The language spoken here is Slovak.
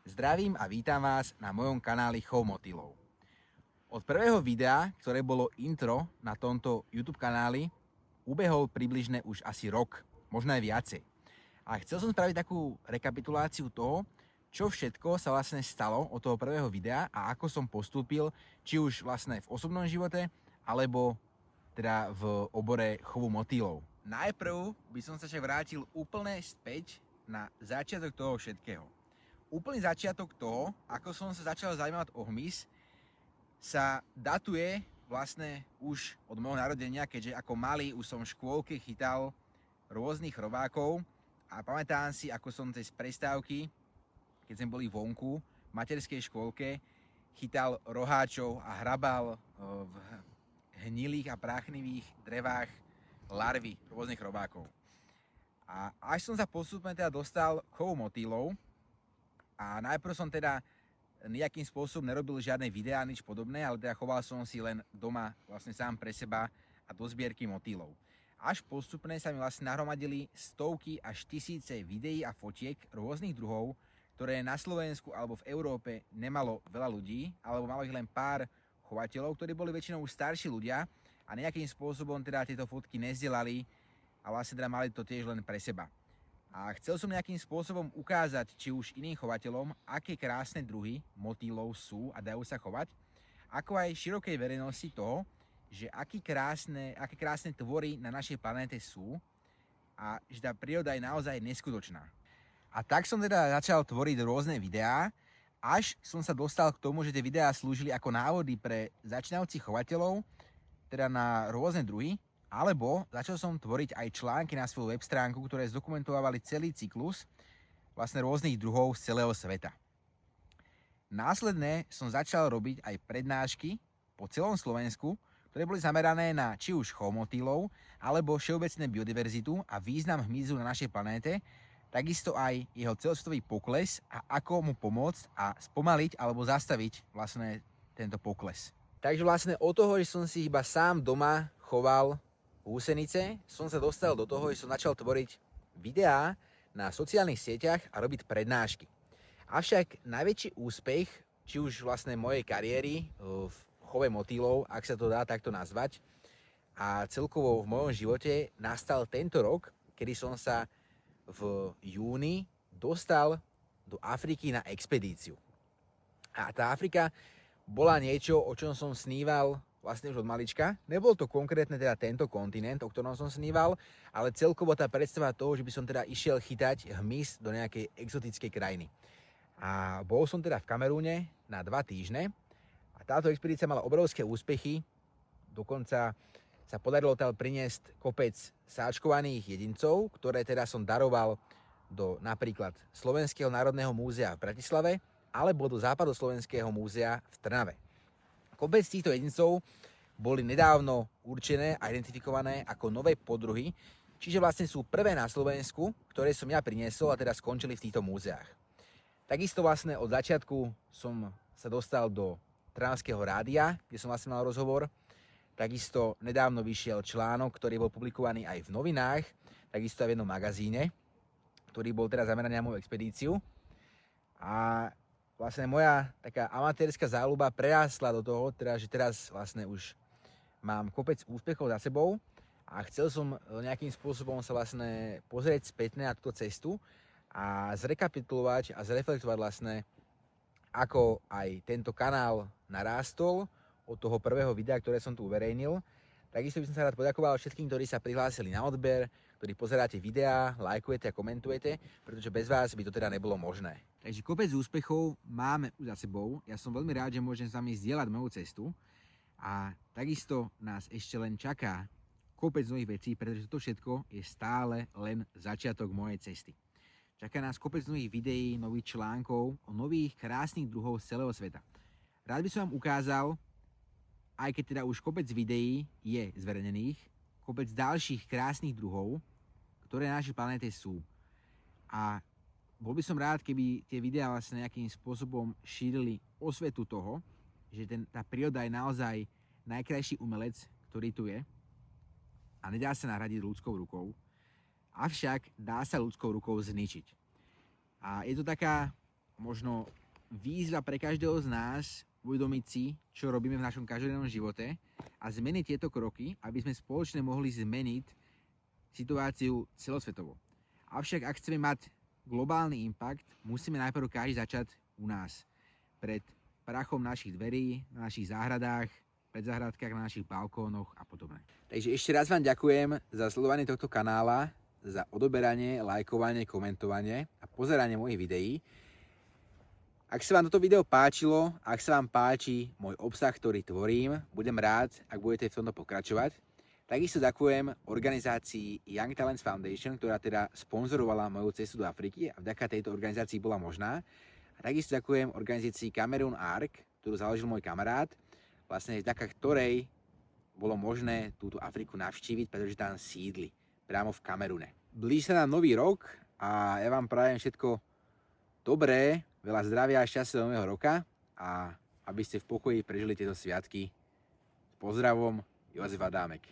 Zdravím a vítam vás na mojom kanáli Chov motýlov. Od prvého videa, ktoré bolo intro na tomto YouTube kanáli, ubehol približne už asi rok, možno aj viacej. A chcel som spraviť takú rekapituláciu toho, čo všetko sa vlastne stalo od toho prvého videa a ako som postúpil, či už vlastne v osobnom živote, alebo teda v obore chovu motýlov. Najprv by som sa však vrátil úplne späť na začiatok toho všetkého. Úplný začiatok toho, ako som sa začal zaujímať o hmyz, sa datuje vlastne už od môjho narodenia, keďže ako malý už som v škôlke chytal rôznych robákov a pamätám si, ako som cez prestávky, keď sme boli vonku v materskej škôlke, chytal roháčov a hrabal v hnilých a práchnivých drevách larvy rôznych robákov. A až som sa postupne teda dostal k chovu motýlov, a najprv som teda nejakým spôsobom nerobil žiadne videá, nič podobné, ale teda choval som si len doma vlastne sám pre seba a do zbierky motýlov. Až postupne sa mi vlastne nahromadili stovky až tisíce videí a fotiek rôznych druhov, ktoré na Slovensku alebo v Európe nemalo veľa ľudí, alebo malo ich len pár chovateľov, ktorí boli väčšinou už starší ľudia a nejakým spôsobom teda tieto fotky nezdielali a vlastne teda mali to tiež len pre seba. A chcel som nejakým spôsobom ukázať či už iným chovateľom, aké krásne druhy motýlov sú a dajú sa chovať, ako aj širokej verejnosti toho, že aké krásne tvory na našej planéte sú a že tá príroda je naozaj neskutočná. A tak som teda začal tvoriť rôzne videá, až som sa dostal k tomu, že tie videá slúžili ako návody pre začínajúcich chovateľov, teda na rôzne druhy, alebo začal som tvoriť aj články na svoju web stránku, ktoré zdokumentovali celý cyklus vlastne rôznych druhov z celého sveta. Následne som začal robiť aj prednášky po celom Slovensku, ktoré boli zamerané na či už chov motýlov, alebo všeobecné biodiverzitu a význam hmyzu na našej planéte, takisto aj jeho celosvetový pokles a ako mu pomôcť a spomaliť alebo zastaviť vlastne tento pokles. Takže vlastne od toho, že som si iba sám doma choval húsenice, som sa dostal do toho, že som začal tvoriť videá na sociálnych sieťach a robiť prednášky. Avšak najväčší úspech, či už vlastne mojej kariéry v chove motýlov, ak sa to dá takto nazvať, a celkovo v mojom živote nastal tento rok, kedy som sa v júni dostal do Afriky na expedíciu. A tá Afrika bola niečo, o čom som sníval vlastne už od malička. Nebol to konkrétne teda tento kontinent, o ktorom som sníval, ale celkovo tá predstava toho, že by som teda išiel chytať hmyz do nejakej exotickej krajiny. A bol som teda v Kamerúne na 2 týždne a táto expedícia mala obrovské úspechy. Dokonca sa podarilo tam priniesť kopec sáčkovaných jedincov, ktoré teda som daroval do napríklad Slovenského národného múzea v Bratislave alebo do Západoslovenského múzea v Trnave. Kopec týchto jedincov boli nedávno určené a identifikované ako nové podruhy, čiže vlastne sú prvé na Slovensku, ktoré som ja priniesol a teda skončili v týchto múzeách. Takisto vlastne od začiatku som sa dostal do Trnavského rádia, kde som vlastne mal rozhovor. Takisto nedávno vyšiel článok, ktorý bol publikovaný aj v novinách, takisto aj v jednom magazíne, ktorý bol teda zameraný na moju expedíciu. A vlastne moja taká amatérska záľuba prerástla do toho, teda, že teraz vlastne už mám kopec úspechov za sebou a chcel som nejakým spôsobom sa vlastne pozrieť spätne na túto cestu a zrekapitulovať a zreflektovať vlastne, ako aj tento kanál narástol od toho prvého videa, ktoré som tu uverejnil. Takisto by som sa rád poďakoval všetkým, ktorí sa prihlásili na odber, ktorí pozeráte videá, lajkujete a komentujete, pretože bez vás by to teda nebolo možné. Takže kopec úspechov máme už za sebou. Ja som veľmi rád, že môžem s vami zdieľať moju cestu. A takisto nás ešte len čaká kopec nových vecí, pretože toto všetko je stále len začiatok mojej cesty. Čaká nás kopec nových videí, nových článkov o nových krásnych druhov z celého sveta. Rád by som vám ukázal, aj keď teda už kopec videí je zverejnených, kopec ďalších krásnych druhov, ktoré na našej planéte sú. A bol by som rád, keby tie videá vlastne nejakým spôsobom šírili osvetu toho, že tá príroda je naozaj najkrajší umelec, ktorý tu je a nedá sa nahradiť ľudskou rukou. Avšak dá sa ľudskou rukou zničiť. A je to taká možno výzva pre každého z nás uvedomiť si, čo robíme v našom každodennom živote a zmeniť tieto kroky, aby sme spoločne mohli zmeniť situáciu celosvetovo. Avšak ak chceme mať globálny impact, musíme najprv každý začať u nás. Pred prachom našich dverí, na našich záhradách, pred záhradkách, na našich balkónoch a podobne. Takže ešte raz vám ďakujem za sledovanie tohto kanála, za odoberanie, lajkovanie, komentovanie a pozeranie mojich videí. Ak sa vám toto video páčilo, ak sa vám páči môj obsah, ktorý tvorím, budem rád, ak budete v tomto pokračovať. Takisto ďakujem organizácii Young Talents Foundation, ktorá teda sponzorovala moju cestu do Afriky a vďaka tejto organizácii bola možná. A takisto ďakujem organizácii Cameroon Arc, ktorú založil môj kamarát, vlastne vďaka ktorej bolo možné túto Afriku navštíviť, pretože tam sídli, priamo v Kamerune. Blíži sa nám nový rok a ja vám prajem všetko dobré, veľa zdravia a šťastia do nového roka a aby ste v pokoji prežili tieto sviatky. S pozdravom, Jozef Adámek.